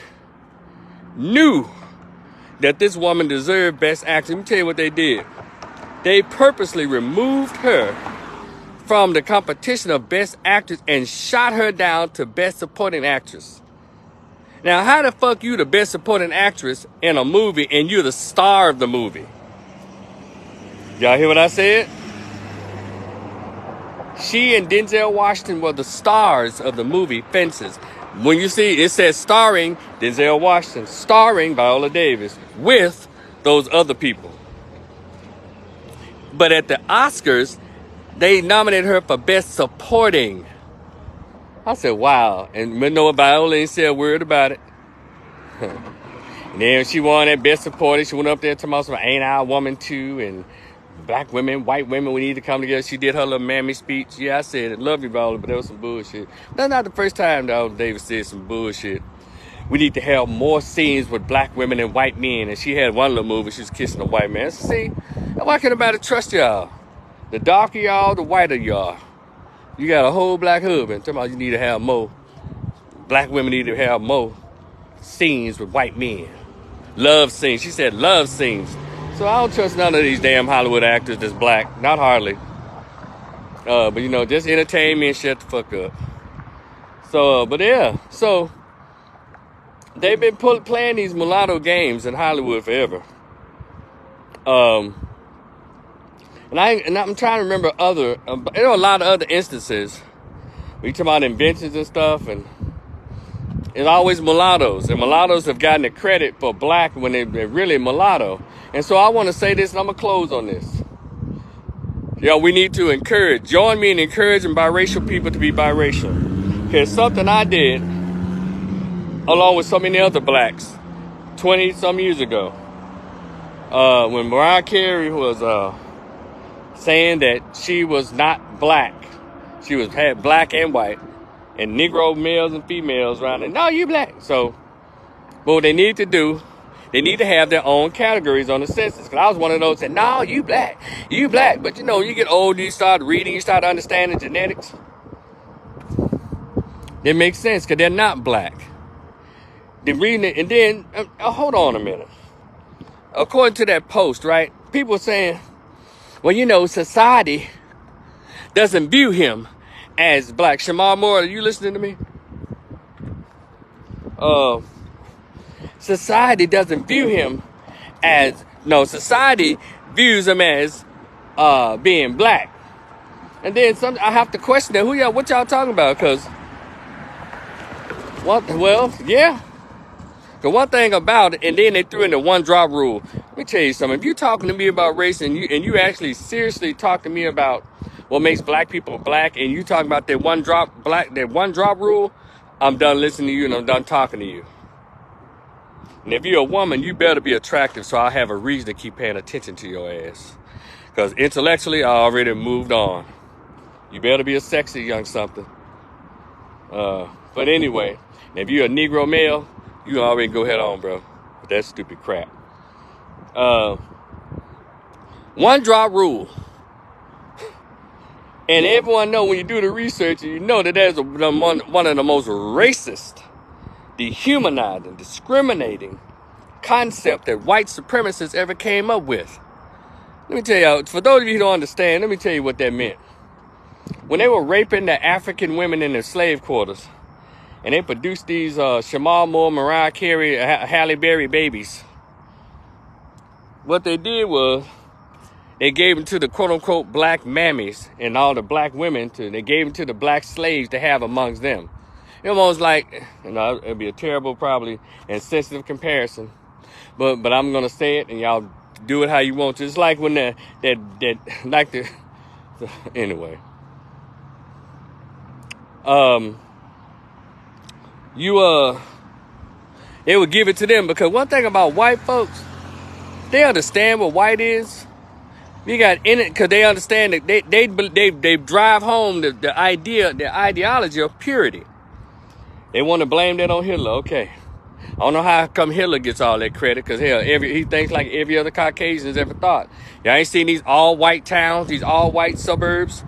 knew that this woman deserved Best Actress. Let me tell you what they did. They purposely removed her from the competition of Best Actress and shot her down to Best Supporting Actress. Now, how the fuck you the Best Supporting Actress in a movie and you're the star of the movie? Y'all hear what I said? She and Denzel Washington were the stars of the movie Fences. When you see it says starring Denzel Washington, starring Viola Davis with those other people. But at the Oscars, they nominated her for Best Supporting. I said, wow. And you know what? Viola ain't said a word about it. And then she won that Best Supporting. She went up there talking about some Ain't I a Woman Too? And black women, white women, we need to come together. She did her little mammy speech. Yeah, I said it. Love you, Viola, but that was some bullshit. That's not the first time Viola Davis said some bullshit. We need to have more scenes with black women and white men. And she had one little movie. She was kissing a white man. So, see, why can't nobody trust y'all? The darker y'all, the whiter y'all. You got a whole black husband. Talking about you need to have more. Black women need to have more scenes with white men. Love scenes. She said love scenes. So I don't trust none of these damn Hollywood actors that's black. Not hardly. But you know, just entertain me and shut the fuck up. So, but yeah. So, they've been playing these mulatto games in Hollywood forever. And I'm trying to remember there are a lot of other instances. We talk about inventions and stuff, and it's always mulattoes. And mulattoes have gotten the credit for black when they're really mulatto. And so I want to say this, and I'm going to close on this. We need to join me in encouraging biracial people to be biracial. Because something I did, along with so many other blacks, 20-some years ago, when Mariah Carey was saying that she was not black. She had black and white, and Negro males and females around it. No, you black. So, what they need to do, they need to have their own categories on the census. Because I was one of those that, no, you black. You black. But you know, you get old, you start reading, you start understanding genetics. It makes sense because they're not black. They're reading it, and then, hold on a minute. According to that post, right, people are saying, well, you know, society doesn't view him as black. Shamar Moore, are you listening to me? Society doesn't view him society views him as being black. And then I have to question that. What y'all talking about? Because, yeah. The one thing about it, and then they threw in the one drop rule. Let me tell you something. If you're talking to me about race and you actually seriously talk to me about what makes black people black, and you talking about that one drop rule, I'm done listening to you and I'm done talking to you. And if you're a woman, you better be attractive so I have a reason to keep paying attention to your ass. Because intellectually, I already moved on. You better be a sexy young something. But anyway, if you're a Negro male, you can already go head on, bro. With that stupid crap. One drop rule. And everyone know when you do the research, you know that there's one of the most racist, dehumanizing, discriminating concept that white supremacists ever came up with. Let me tell y'all, for those of you who don't understand, let me tell you what that meant. When they were raping the African women in their slave quarters, and they produced these Shamar Moore, Mariah Carey, Halle Berry babies, what they did was they gave them to the quote-unquote black mammies and all the black women. They gave them to the black slaves to have amongst them. It almost like, it'd be a terrible, probably insensitive comparison, but I'm gonna say it, and y'all do it how you want to. It's like when anyway. They would give it to them, because one thing about white folks, they understand what white is. You got in it because they understand that they drive home the ideology of purity. They want to blame that on Hitler. Okay, I don't know how come Hitler gets all that credit, because hell, he thinks like every other Caucasian's ever thought. Y'all ain't seen these all white towns, these all white suburbs.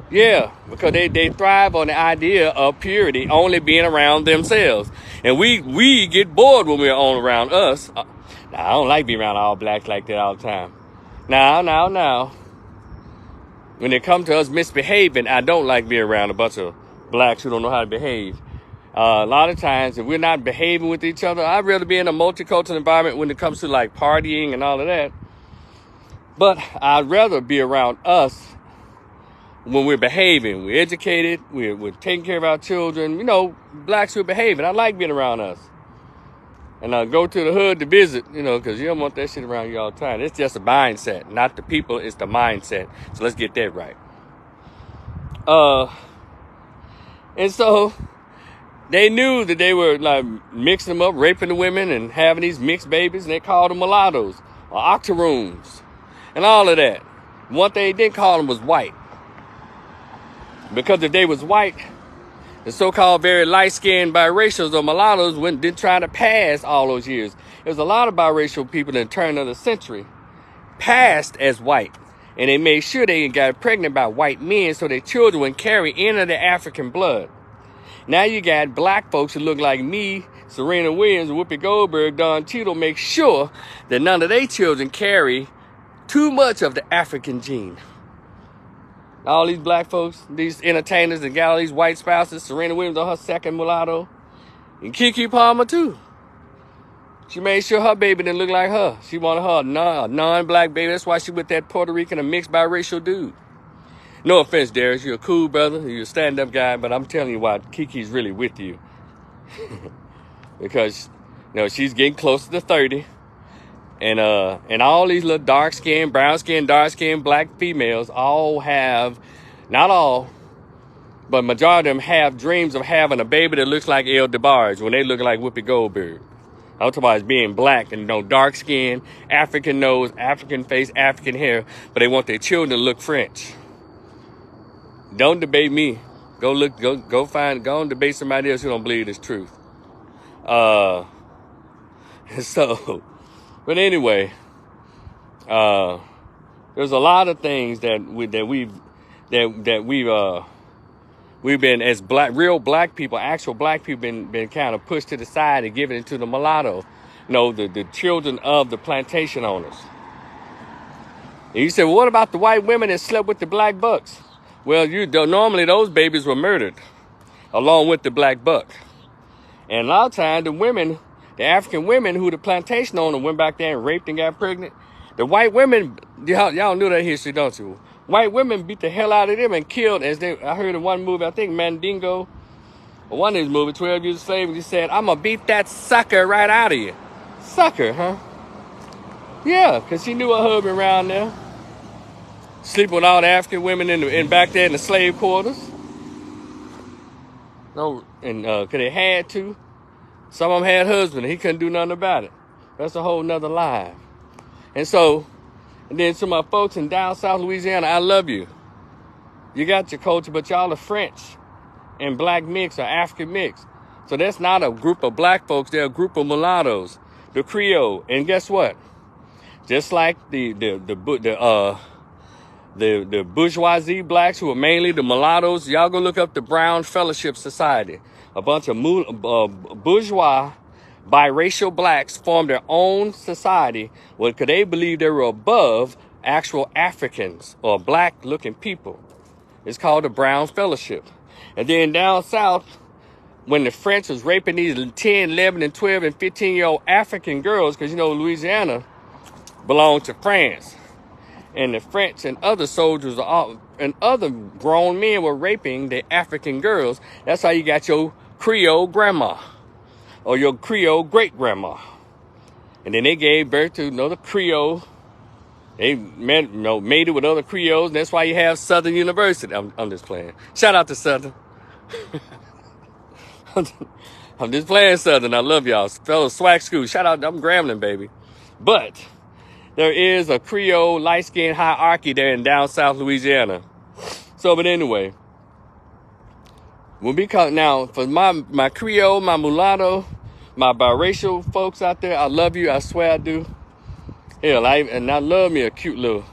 Yeah, because they thrive on the idea of purity, only being around themselves. And we get bored when we're on around us. Now, I don't like being around all blacks like that all the time. Now. When it comes to us misbehaving, I don't like being around a bunch of blacks who don't know how to behave. A lot of times, if we're not behaving with each other, I'd rather be in a multicultural environment when it comes to like partying and all of that. But I'd rather be around us when we're behaving. We're educated. We're taking care of our children. You know, blacks who are behaving. I like being around us. And I'll go to the hood to visit, you know, because you don't want that shit around you all the time. It's just a mindset, not the people. It's the mindset. So let's get that right. And so they knew that they were like mixing them up, raping the women and having these mixed babies. And they called them mulattoes or octoroons and all of that. One thing they didn't call them was white. Because if they was white, the so-called very light-skinned biracials or mulattoes didn't try to pass all those years. There's a lot of biracial people in the turn of the century passed as white. And they made sure they got pregnant by white men so their children wouldn't carry any of the African blood. Now you got black folks who look like me, Serena Williams, Whoopi Goldberg, Don Cheadle, make sure that none of their children carry too much of the African gene. All these black folks, these entertainers that got all these white spouses, Serena Williams on her second mulatto, and Keke Palmer too. She made sure her baby didn't look like her. She wanted her a non-black baby. That's why she with that Puerto Rican, a mixed biracial dude. No offense, Darius. You're a cool brother. You're a stand-up guy, but I'm telling you why Kiki's really with you. Because, you know, she's getting closer to 30. And all these little dark-skinned, brown-skinned, dark-skinned black females all have, not all, but majority of them have dreams of having a baby that looks like WEBDuBois when they look like Whoopi Goldberg. I'm talking about being black and, you know, dark skin, African nose, African face, African hair, but they want their children to look French. Don't debate me. Go and debate somebody else who don't believe it's truth. So, but anyway, there's a lot of things that we've been as real black people, actual black people, been kind of pushed to the side and given it to the mulatto, you know, the children of the plantation owners. And you say, well, what about the white women that slept with the black bucks? Well, normally those babies were murdered along with the black buck. And a lot of times the women, the African women who the plantation owner went back there and raped and got pregnant, the white women, y'all knew that history, don't you? White women beat the hell out of them and killed, I heard in one movie, I think Mandingo, or one of these movies, 12 Years a Slave, he said, I'm going to beat that sucker right out of you. Sucker, huh? Yeah, because she knew her husband around there. Sleeping with all the African women in back there in the slave quarters. No, and because they had to. Some of them had husbands, and he couldn't do nothing about it. That's a whole nother lie. And so, and then to my folks in down South Louisiana, I love you. You got your culture, but y'all are French and black mix or African mix. So that's not a group of black folks, they're a group of mulattoes, the Creole. And guess what? Just like the bourgeoisie blacks who are mainly the mulattoes, y'all go look up the Brown Fellowship Society. A bunch of bourgeois biracial blacks formed their own society because they believed they were above actual Africans or black-looking people. It's called the Brown Fellowship. And then down south, when the French was raping these 10, 11, and 12, and 15-year-old African girls, because, you know, Louisiana belonged to France. And the French and other soldiers and other grown men were raping the African girls. That's how you got your Creole grandma or your Creole great-grandma. And then they gave birth to another Creole. They made it with other Creoles. And that's why you have Southern University. I'm just playing. Shout out to Southern. I'm just playing Southern. I love y'all. Fellow swag school. Shout out. I'm Grambling, baby. But there is a Creole light-skinned hierarchy there in down south Louisiana. So, but anyway, we'll be caught now for my Creole, my mulatto, my biracial folks out there. I love you. I swear I do. Hell, I love me a cute little.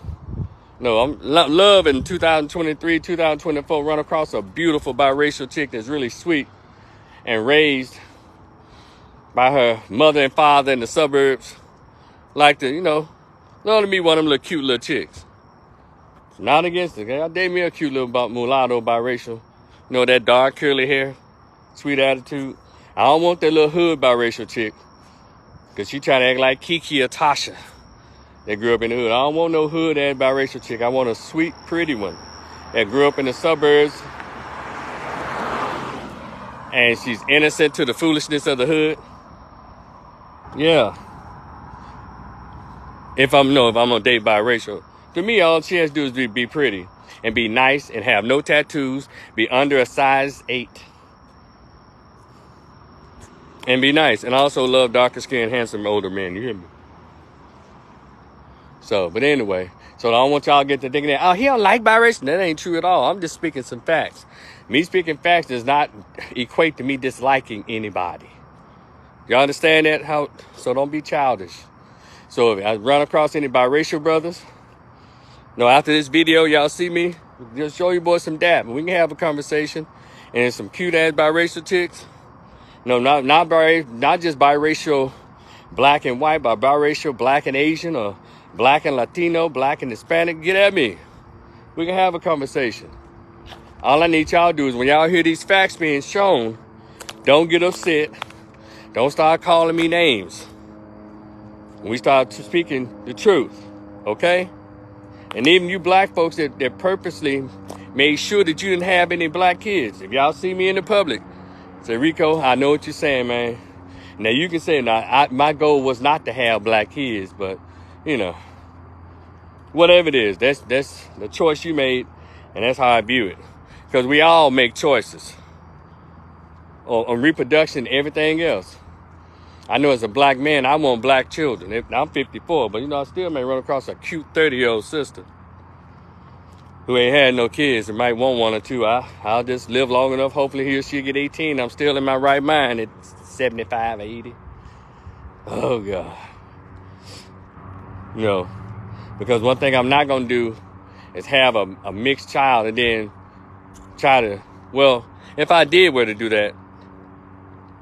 No, I'm love in 2023, 2024. Run across a beautiful biracial chick that's really sweet and raised by her mother and father in the suburbs. Like to, love to meet one of them little cute little chicks. Not against it. I date me a cute little mulatto biracial. That dark curly hair, sweet attitude. I don't want that little hood biracial chick. Because she try to act like Kiki or Tasha. That grew up in the hood. I don't want no hood ass biracial chick. I want a sweet, pretty one that grew up in the suburbs. And she's innocent to the foolishness of the hood. Yeah. If I'm gonna date biracial. To me, all she has to do is be pretty and be nice and have no tattoos, be under a size 8. And be nice. And also love darker skinned, handsome, older men. You hear me? So, but anyway, so I don't want y'all to get to thinking that, oh, he don't like biracial. That ain't true at all. I'm just speaking some facts. Me speaking facts does not equate to me disliking anybody. Y'all understand that? So don't be childish. So if I run across any biracial brothers, after this video, y'all see me, just show you boys some dap. We can have a conversation. And some cute ass biracial chicks. Not just biracial black and white, but biracial black and Asian, or black and Latino, black and Hispanic. Get at me. We can have a conversation. All I need y'all to do is when y'all hear these facts being shown, don't get upset. Don't start calling me names. We start speaking the truth, okay? And even you black folks that purposely made sure that you didn't have any black kids. If y'all see me in the public, say, Rico, I know what you're saying, man. Now, you can say, my goal was not to have black kids, but, whatever it is, that's the choice you made, and that's how I view it. Because we all make choices on reproduction and everything else. I know as a black man, I want black children. I'm 54, but, I still may run across a cute 30-year-old sister who ain't had no kids and might want one or two. I'll just live long enough. Hopefully he or she'll get 18. I'm still in my right mind at 75, 80. Oh, God. Because one thing I'm not going to do is have a mixed child and then try to, if I did were to do that,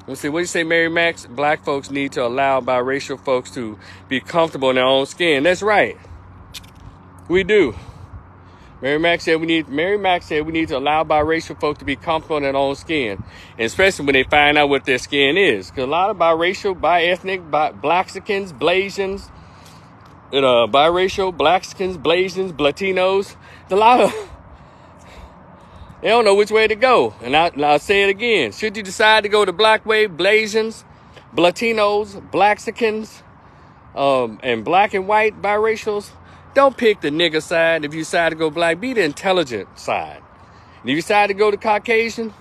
let's see, what do you say, Mary Max? Black folks need to allow biracial folks to be comfortable in their own skin. That's right. We do. Mary Max said we need to allow biracial folks to be comfortable in their own skin, and especially when they find out what their skin is. Because a lot of biracial, bi-ethnic, Blaxicans, Blasians, biracial, Blaxicans, Blasians, Latinos, a lot of, they don't know which way to go. And I'll say it again. Should you decide to go the black way, Blasians, Latinos, Blaxicans, and black and white biracials, don't pick the nigger side. If you decide to go black, be the intelligent side. And if you decide to go to Caucasian,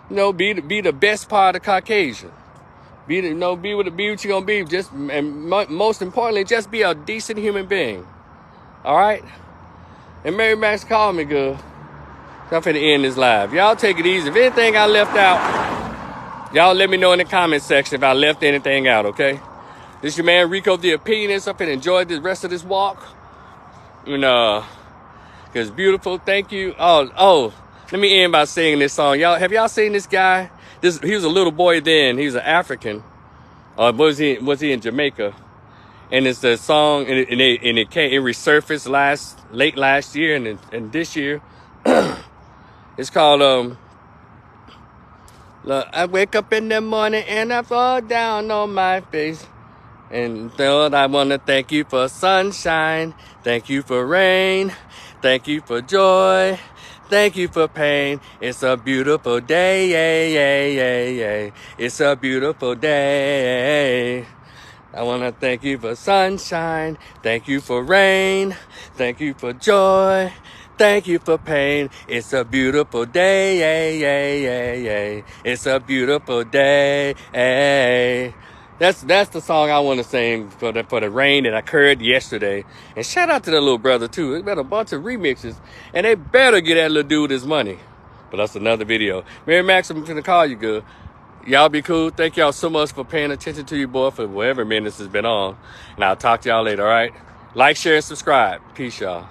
be the best part of Caucasian. Be what you're gonna be. Most importantly, just be a decent human being. All right. And Mary Max called me good. So I'm finna end this live. Y'all take it easy. If anything I left out, y'all let me know in the comment section if I left anything out. Okay. This is your man Rico the Opinionist. I'm finna enjoy the rest of this walk. Cause it's beautiful. Thank you. Oh, let me end by singing this song. Have y'all seen this guy? He was a little boy then. He was an African. Was he in Jamaica? And it's a song, and it resurfaced late last year and this year. It's called I wake up in the morning and I fall down on my face. And Lord, I want to thank you for sunshine. Thank you for rain. Thank you for joy. Thank you for pain. It's a beautiful day. It's a beautiful day. I want to thank you for sunshine. Thank you for rain. Thank you for joy. Thank you for paying. It's a beautiful day. It's a beautiful day. That's the song I want to sing for the rain that occurred yesterday. And shout out to the little brother too. There's been a bunch of remixes, and they better get that little dude his money. But that's another video. Mary Max, I'm gonna call you good. Y'all be cool. Thank y'all so much for paying attention to your boy for whatever minutes has been on. And I'll talk to y'all later, all right? Like, share, and subscribe. Peace, y'all.